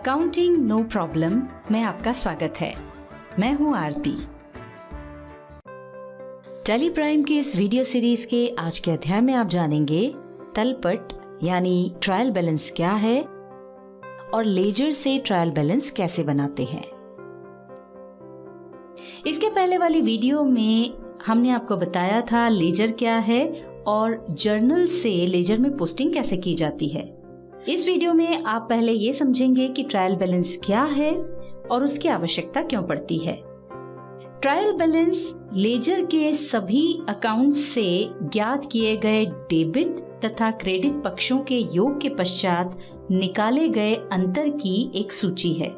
Accounting no problem में आपका स्वागत है। मैं हूं आरती। टैली प्राइम की इस वीडियो सीरीज के आज के अध्याय में आप जानेंगे तलपट यानी ट्रायल बैलेंस क्या है और लेजर से ट्रायल बैलेंस कैसे बनाते हैं। इसके पहले वाली वीडियो में हमने आपको बताया था लेजर क्या है और जर्नल से लेजर में पोस्टिंग कैसे की जाती है। इस वीडियो में आप पहले ये समझेंगे कि ट्रायल बैलेंस क्या है और उसकी आवश्यकता क्यों पड़ती है। ट्रायल बैलेंस लेजर के सभी अकाउंट्स से ज्ञात किए गए डेबिट तथा क्रेडिट पक्षों के योग के पश्चात निकाले गए अंतर की एक सूची है।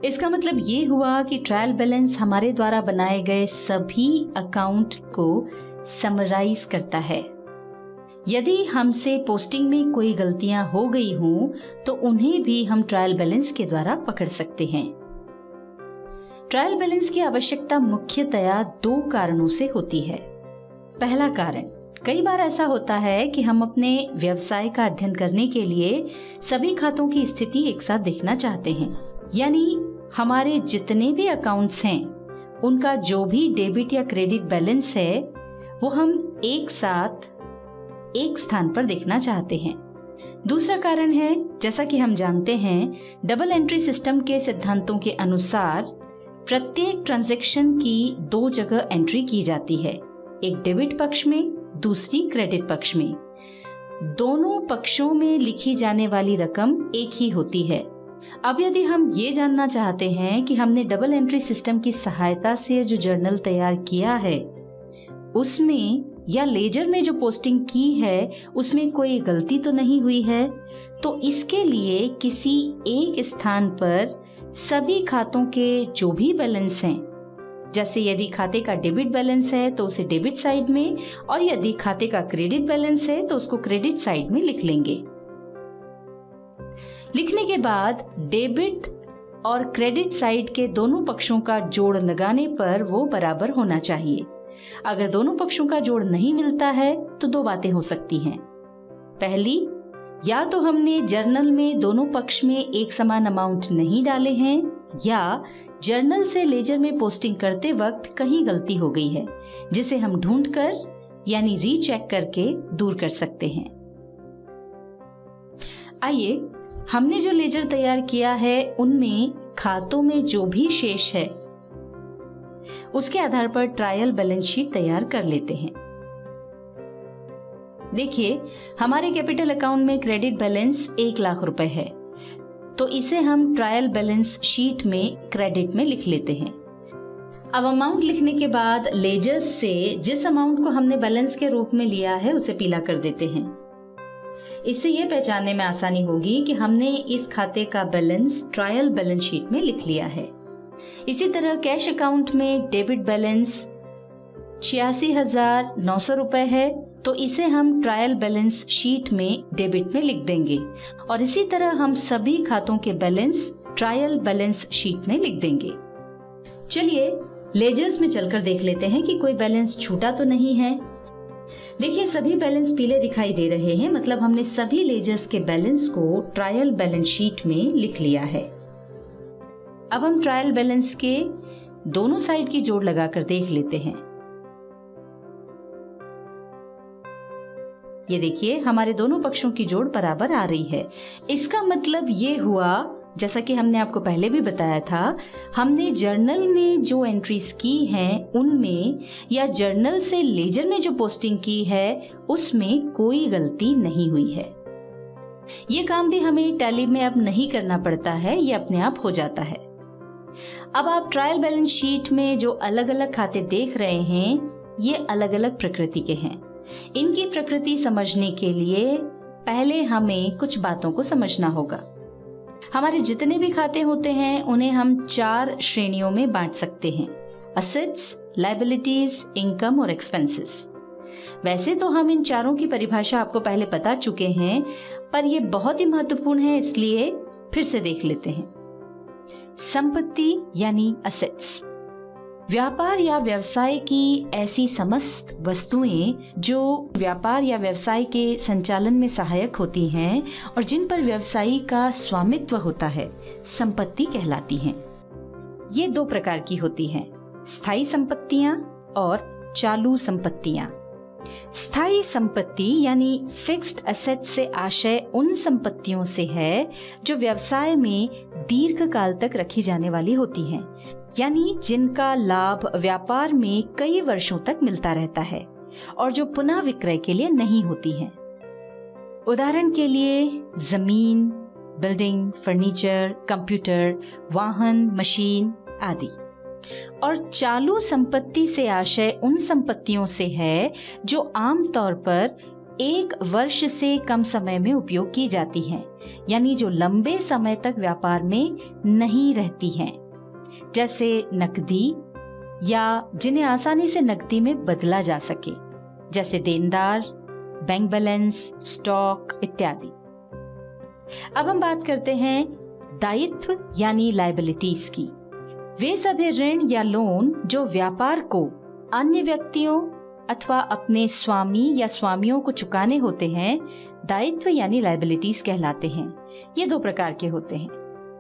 इसका मतलब ये हुआ कि ट्रायल बैलेंस हमारे द्वारा बनाए गए सभी अकाउंट को समराइज करता है। यदि हमसे पोस्टिंग में कोई गलतियां हो गई हों तो उन्हें भी हम ट्रायल बैलेंस के द्वारा पकड़ सकते हैं। ट्रायल बैलेंस की आवश्यकता मुख्यतया दो कारणों से होती है। पहला कारण, कई बार ऐसा होता है कि हम अपने व्यवसाय का अध्ययन करने के लिए सभी खातों की स्थिति एक साथ देखना चाहते हैं, यानी हमारे जितने भी अकाउंट्स हैं उनका जो भी डेबिट या क्रेडिट बैलेंस है वो हम एक साथ एक स्थान पर देखना चाहते हैं। दूसरा कारण है, जैसा कि हम जानते हैं, डबल एंट्री सिस्टम के सिद्धांतों के अनुसार प्रत्येक ट्रांजैक्शन की दो जगह एंट्री की जाती है, एक डेबिट पक्ष में, दूसरी क्रेडिट पक्ष में। दोनों पक्षों में लिखी जाने वाली रकम एक ही होती है। अब यदि हम ये जानना चाहते हैं कि हमने डबल एंट्री सिस्टम की सहायता से जो जर्नल तैयार किया है उसमें या लेजर में जो पोस्टिंग की है उसमें कोई गलती तो नहीं हुई है, तो इसके लिए किसी एक स्थान पर सभी खातों के जो भी बैलेंस हैं, जैसे यदि खाते का डेबिट बैलेंस है तो उसे डेबिट साइड में और यदि खाते का क्रेडिट बैलेंस है तो उसको क्रेडिट साइड में लिख लेंगे। लिखने के बाद डेबिट और क्रेडिट साइड के दोनों पक्षों का जोड़ लगाने पर वो बराबर होना चाहिए। अगर दोनों पक्षों का जोड़ नहीं मिलता है तो दो बातें हो सकती हैं। पहली, या तो हमने जर्नल में दोनों पक्ष में एक समान अमाउंट नहीं डाले हैं या जर्नल से लेजर में पोस्टिंग करते वक्त कहीं गलती हो गई है, जिसे हम ढूंढकर यानी रीचेक करके दूर कर सकते हैं। आइए, हमने जो लेजर तैयार किया है उनमें खातों में जो भी शेष है उसके आधार पर ट्रायल बैलेंस शीट तैयार कर लेते हैं। देखिए, हमारे कैपिटल अकाउंट में क्रेडिट बैलेंस 1 लाख रुपए है, तो इसे हम ट्रायल बैलेंस शीट में क्रेडिट में लिख लेते हैं। अब अमाउंट लिखने के बाद लेजर से जिस अमाउंट को हमने बैलेंस के रूप में लिया है उसे पीला कर देते हैं। इससे यह पहचानने में आसानी होगी कि हमने इस खाते का बैलेंस ट्रायल बैलेंस शीट में लिख लिया है। इसी तरह कैश अकाउंट में डेबिट बैलेंस 86,900 रुपए है, तो इसे हम ट्रायल बैलेंस शीट में डेबिट में लिख देंगे और इसी तरह हम सभी खातों के बैलेंस ट्रायल बैलेंस शीट में लिख देंगे। चलिए लेजर्स में चलकर देख लेते हैं कि कोई बैलेंस छूटा तो नहीं है। देखिए, सभी बैलेंस पीले दिखाई दे रहे हैं, मतलब हमने सभी लेजर्स के बैलेंस को ट्रायल बैलेंस शीट में लिख लिया है। अब हम ट्रायल बैलेंस के दोनों साइड की जोड़ लगाकर देख लेते हैं। ये देखिए, हमारे दोनों पक्षों की जोड़ बराबर आ रही है। इसका मतलब ये हुआ, जैसा कि हमने आपको पहले भी बताया था, हमने जर्नल में जो एंट्रीज की हैं उनमें या जर्नल से लेजर में जो पोस्टिंग की है उसमें कोई गलती नहीं हुई है। ये काम भी हमें टैली में अब नहीं करना पड़ता है, ये अपने आप हो जाता है। अब आप ट्रायल बैलेंस शीट में जो अलग अलग खाते देख रहे हैं ये अलग अलग प्रकृति के हैं। इनकी प्रकृति समझने के लिए पहले हमें कुछ बातों को समझना होगा। हमारे जितने भी खाते होते हैं उन्हें हम 4 श्रेणियों में बांट सकते हैं: असेट्स, लायबिलिटीज, इनकम और एक्सपेंसेस। वैसे तो हम इन चारों की परिभाषा आपको पहले बता चुके हैं, पर यह बहुत ही महत्वपूर्ण है, इसलिए फिर से देख लेते हैं। संपत्ति यानी असेट्स, व्यापार या व्यवसाय की ऐसी समस्त वस्तुएं जो व्यापार या व्यवसाय के संचालन में सहायक होती हैं और जिन पर व्यवसायी का स्वामित्व होता है, संपत्ति कहलाती हैं। ये दो प्रकार की होती हैं, स्थायी संपत्तियां और चालू संपत्तियां। स्थायी संपत्ति यानी फिक्स्ड एसेट से आशय उन संपत्तियों से है जो व्यवसाय में दीर्घ काल तक रखी जाने वाली होती हैं, यानी जिनका लाभ व्यापार में कई वर्षों तक मिलता रहता है और जो पुनः विक्रय के लिए नहीं होती हैं। उदाहरण के लिए जमीन, बिल्डिंग, फर्नीचर, कंप्यूटर, वाहन, मशीन आदि। और चालू संपत्ति से आशय उन संपत्तियों से है जो आमतौर पर 1 वर्ष से कम समय में उपयोग की जाती हैं, यानी जो लंबे समय तक व्यापार में नहीं रहती हैं, जैसे नकदी या जिन्हें आसानी से नकदी में बदला जा सके, जैसे देनदार, बैंक बैलेंस, स्टॉक इत्यादि। अब हम बात करते हैं दायित्व यानी लायबिलिटीज की। वे सभी ऋण या लोन जो व्यापार को अन्य व्यक्तियों अथवा अपने स्वामी या स्वामियों को चुकाने होते हैं, दायित्व यानी लायबिलिटीज कहलाते हैं। ये दो प्रकार के होते हैं,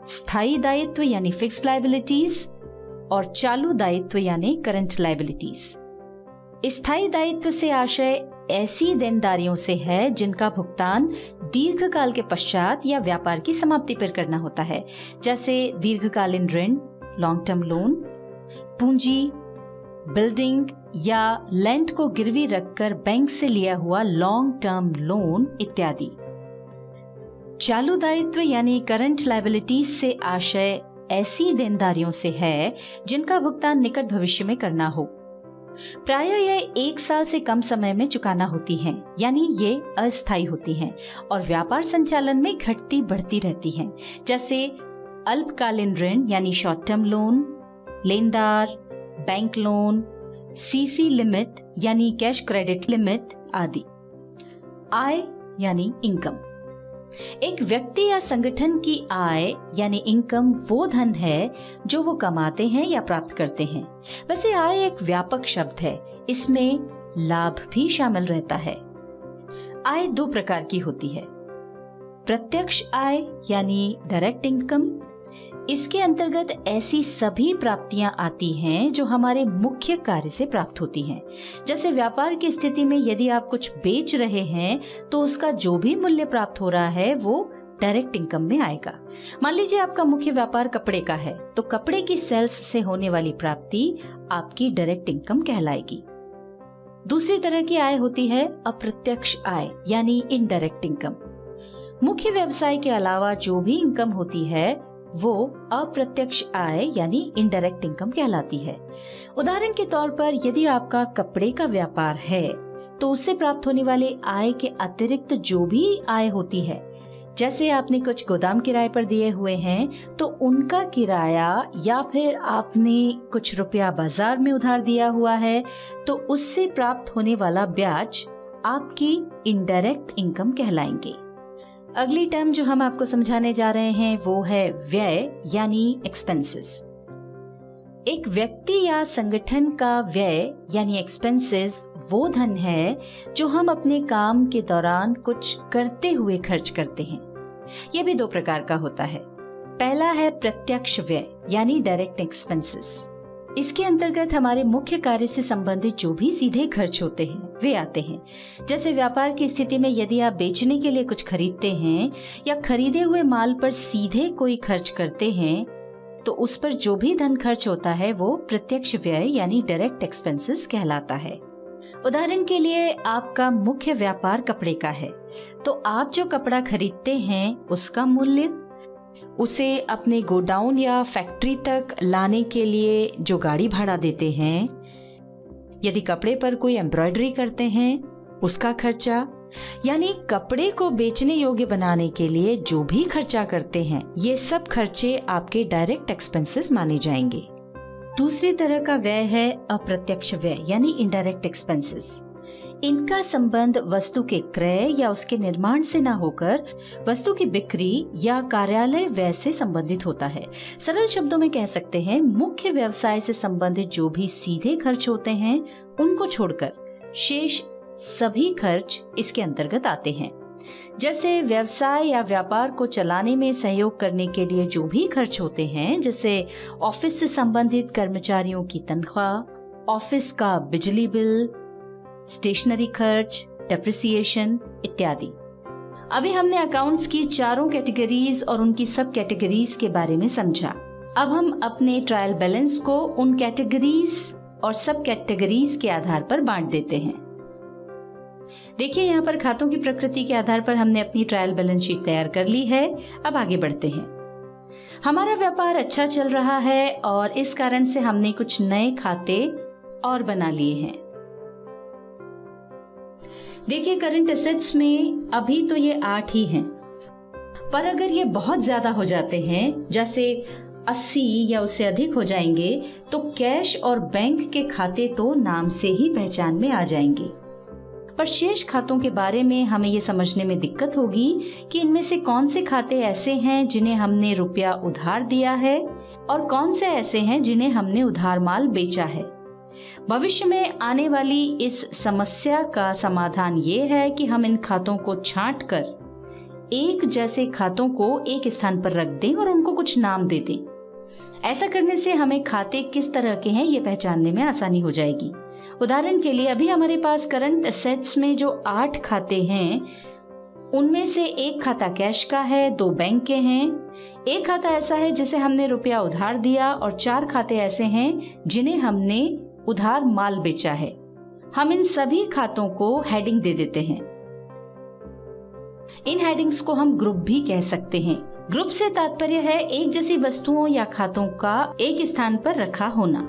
स्थायी दायित्व यानी फिक्स्ड लायबिलिटीज और चालू दायित्व यानी करंट लायबिलिटीज। स्थायी दायित्व से आशय ऐसी देनदारियों से है जिनका भुगतान दीर्घकाल के पश्चात या व्यापार की समाप्ति पर करना होता है, जैसे दीर्घकालीन ऋण, लॉन्ग टर्म लोन, पूंजी, बिल्डिंग या लैंड को गिरवी रखकर बैंक से लिया हुआ लॉन्ग टर्म लोन इत्यादि। चालू दायित्व यानी करंट लायबिलिटीज से आशय ऐसी देनदारियों से है जिनका भुगतान निकट भविष्य में करना हो। प्रायः यह 1 साल से कम समय में चुकाना होती हैं, यानी ये अस्थायी होती हैं और व्यापार संचालन में घटती बढ़ती रहती हैं, जैसे अल्पकालीन ऋण यानी शॉर्ट टर्म लोन, लेनदार, बैंक लोन, सीसी लिमिट यानी कैश क्रेडिट लिमिट आदि। आय यानी इनकम। एक व्यक्ति या संगठन की आय यानी इनकम वो धन है जो वो कमाते हैं या प्राप्त करते हैं। वैसे आय एक व्यापक शब्द है, इसमें लाभ भी शामिल रहता है। आय 2 प्रकार की होती है, प्रत्यक्ष आय यानी डायरेक्ट इनकम। इसके अंतर्गत ऐसी सभी प्राप्तियां आती हैं जो हमारे मुख्य कार्य से प्राप्त होती हैं। जैसे व्यापार की स्थिति में यदि आप कुछ बेच रहे हैं तो उसका जो भी मूल्य प्राप्त हो रहा है वो डायरेक्ट इनकम में आएगा। मान लीजिए आपका मुख्य व्यापार कपड़े का है, तो कपड़े की सेल्स से होने वाली प्राप्ति आपकी डायरेक्ट इनकम कहलाएगी। दूसरी तरह की आय होती है अप्रत्यक्ष आय यानी इनडायरेक्ट इनकम। मुख्य व्यवसाय के अलावा जो भी इनकम होती है वो अप्रत्यक्ष आय यानी इनडायरेक्ट इनकम कहलाती है। उदाहरण के तौर पर यदि आपका कपड़े का व्यापार है तो उससे प्राप्त होने वाले आय के अतिरिक्त जो भी आय होती है, जैसे आपने कुछ गोदाम किराए पर दिए हुए हैं तो उनका किराया, या फिर आपने कुछ रुपया बाजार में उधार दिया हुआ है तो उससे प्राप्त होने वाला ब्याज आपकी इनडायरेक्ट इनकम कहलाएंगे। अगली टर्म जो हम आपको समझाने जा रहे हैं वो है व्यय यानी एक्सपेंसेस। एक व्यक्ति या संगठन का व्यय यानी एक्सपेंसेस वो धन है जो हम अपने काम के दौरान कुछ करते हुए खर्च करते हैं। यह भी 2 प्रकार का होता है। पहला है प्रत्यक्ष व्यय यानी डायरेक्ट एक्सपेंसेस। इसके अंतर्गत हमारे मुख्य कार्य से संबंधित जो भी सीधे खर्च होते हैं वे आते हैं। जैसे व्यापार की स्थिति में यदि आप बेचने के लिए कुछ खरीदते हैं या खरीदे हुए माल पर सीधे कोई खर्च करते हैं तो उस पर जो भी धन खर्च होता है वो प्रत्यक्ष व्यय यानी डायरेक्ट एक्सपेंसेस कहलाता है। उदाहरण के लिए आपका मुख्य व्यापार कपड़े का है तो आप जो कपड़ा खरीदते हैं उसका मूल्य, उसे अपने गोडाउन या फैक्ट्री तक लाने के लिए जो गाड़ी भाड़ा देते हैं, यदि कपड़े पर कोई एम्ब्रॉयडरी करते हैं उसका खर्चा, यानी कपड़े को बेचने योग्य बनाने के लिए जो भी खर्चा करते हैं ये सब खर्चे आपके डायरेक्ट एक्सपेंसेस माने जाएंगे। दूसरी तरह का व्यय है अप्रत्यक्ष व्यय यानी इनडायरेक्ट एक्सपेंसेस। इनका संबंध वस्तु के क्रय या उसके निर्माण से न होकर वस्तु की बिक्री या कार्यालय व्यय से संबंधित होता है। सरल शब्दों में कह सकते हैं, मुख्य व्यवसाय से संबंधित जो भी सीधे खर्च होते हैं उनको छोड़कर शेष सभी खर्च इसके अंतर्गत आते हैं। जैसे व्यवसाय या व्यापार को चलाने में सहयोग करने के लिए जो भी खर्च होते हैं, जैसे ऑफिस से संबंधित कर्मचारियों की तनख्वाह, ऑफिस का बिजली बिल, स्टेशनरी खर्च, डेप्रिसिएशन इत्यादि। अभी हमने अकाउंट्स की चारों कैटेगरीज और उनकी सब कैटेगरीज के बारे में समझा। अब हम अपने ट्रायल बैलेंस को उन कैटेगरीज और सब कैटेगरीज के आधार पर बांट देते हैं। देखिए, यहाँ पर खातों की प्रकृति के आधार पर हमने अपनी ट्रायल बैलेंस शीट तैयार कर ली है। अब आगे बढ़ते हैं। हमारा व्यापार अच्छा चल रहा है और इस कारण से हमने कुछ नए खाते और बना लिए हैं। देखिए, करंट एसेट्स में अभी तो ये 8 ही हैं, पर अगर ये बहुत ज्यादा हो जाते हैं, जैसे 80 या उससे अधिक हो जाएंगे, तो कैश और बैंक के खाते तो नाम से ही पहचान में आ जाएंगे। पर शेष खातों के बारे में हमें ये समझने में दिक्कत होगी कि इनमें से कौन से खाते ऐसे हैं जिन्हें हमने रुपया उधार दिया है और कौन से ऐसे हैं जिन्हें हमने उधार माल बेचा है। भविष्य में आने वाली इस समस्या का समाधान ये है कि हम इन खातों को छांटकर एक जैसे खातों को एक स्थान पर रख दें और उनको कुछ नाम दे दें। ऐसा करने से हमें खाते किस तरह के हैं ये पहचानने में आसानी हो जाएगी। उदाहरण के लिए, अभी हमारे पास करंट एसेट्स में जो 8 खाते हैं, उनमें से एक खाता कैश का है, 2 बैंक के हैं, एक खाता ऐसा है जिसे हमने रुपया उधार दिया और 4 खाते ऐसे हैं जिन्हें हमने उधार माल बेचा है। हम इन सभी खातों को हेडिंग दे देते हैं। इन हेडिंग्स को हम ग्रुप भी कह सकते हैं। ग्रुप से तात्पर्य है एक जैसी वस्तुओं या खातों का एक स्थान पर रखा होना।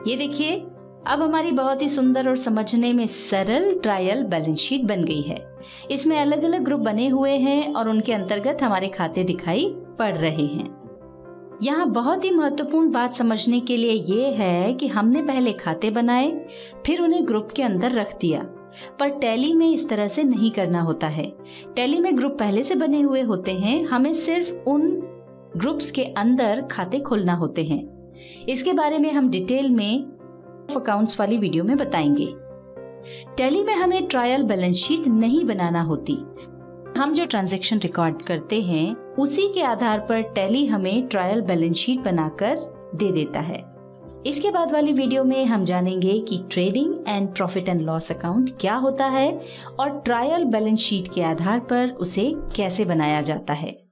ये देखिए, अब हमारी बहुत ही सुंदर और समझने में सरल ट्रायल बैलेंस शीट बन गई है। इसमें अलग अलग ग्रुप बने हुए हैं और उनके अंतर्गत हमारे खाते दिखाई पड़ रहे हैं। यहाँ बहुत ही महत्वपूर्ण बात समझने के लिए ये है कि हमने पहले खाते बनाए, फिर उन्हें ग्रुप के अंदर रख दिया, पर टैली में इस तरह से नहीं करना होता है। टैली में ग्रुप पहले से बने हुए होते हैं, हमें सिर्फ उन ग्रुप्स के अंदर खाते खोलना होते हैं। इसके बारे में हम डिटेल में अकाउंट्स वाली वीडियो में बताएंगे। टैली में हमें ट्रायल बैलेंस शीट नहीं बनाना होती। हम जो ट्रांजैक्शन रिकॉर्ड करते हैं उसी के आधार पर टैली हमें ट्रायल बैलेंस शीट बनाकर दे देता है। इसके बाद वाली वीडियो में हम जानेंगे कि trading and profit and loss account क्या होता है और ट्रायल बैलेंस शीट के आधार पर उसे कैसे बनाया जाता है।